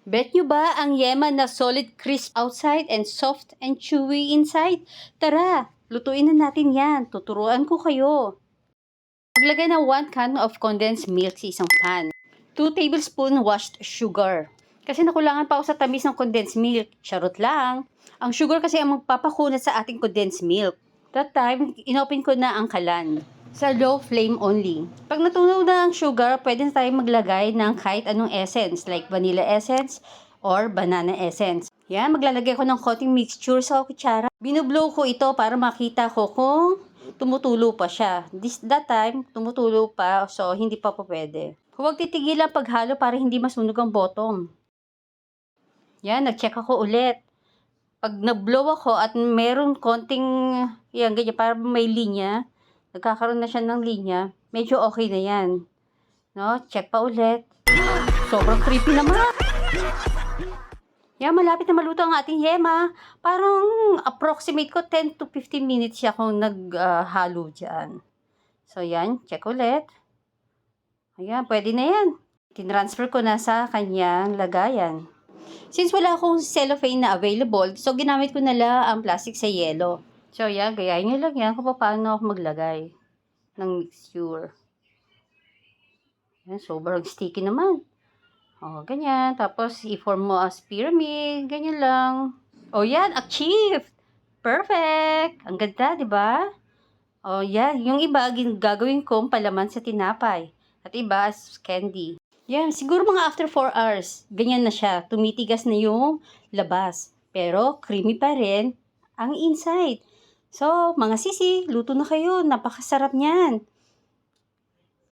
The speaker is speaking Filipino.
Bet nyo ba ang yema na solid crisp outside and soft and chewy inside? Tara, lutuin na natin yan. Tuturuan ko kayo. Maglagay ng 1 can of condensed milk sa isang pan. 2 tablespoon washed sugar. Kasi nakulangan pa ako sa tamis ng condensed milk. Charot lang. Ang sugar kasi ang magpapakunat sa ating condensed milk. That time, inopen ko na ang kalan. Sa low flame only. Pag natunaw na ang sugar, pwede na tayo maglagay ng kahit anong essence like vanilla essence or banana essence. Yan, maglalagay ko ng konting mixture sa kutsara. Binublow ko ito para makita ko kung tumutulo pa siya. That time, tumutulo pa, so hindi pa po pwede. Huwag titigilan paghalo para hindi masunog ang bottom. Yan, nag-check ako ulit. Pag nag-blow ako at meron konting, yan, ganyan, para may linya, nagkakaroon na siya ng linya, medyo okay na yan. No? Check pa ulit. Sobrang creepy naman. Yan, malapit na maluto ang ating yema. Parang approximate ko 10 to 15 minutes siya kung naghalo dyan. So, yan. Check ulit. Ayan, pwede na yan. Tinransfer ko na sa kanyang lagayan. Since wala akong cellophane na available, so ginamit ko na lang ang plastic sa yelo. So, yan. Gayahin nyo lang yan kung paano ako maglagay ng mixture. Yan, sobrang sticky naman. O, ganyan. Tapos, i-form mo as pyramid. Ganyan lang. O, yan. Achieved! Perfect! Ang ganda, di ba? O, yan. Yung iba, gagawin kong palaman sa tinapay. At iba as candy. Yan. Siguro mga after 4 hours, ganyan na siya. Tumitigas na yung labas. Pero, creamy pa rin ang inside. So, mga sisi, luto na kayo. Napakasarap niyan.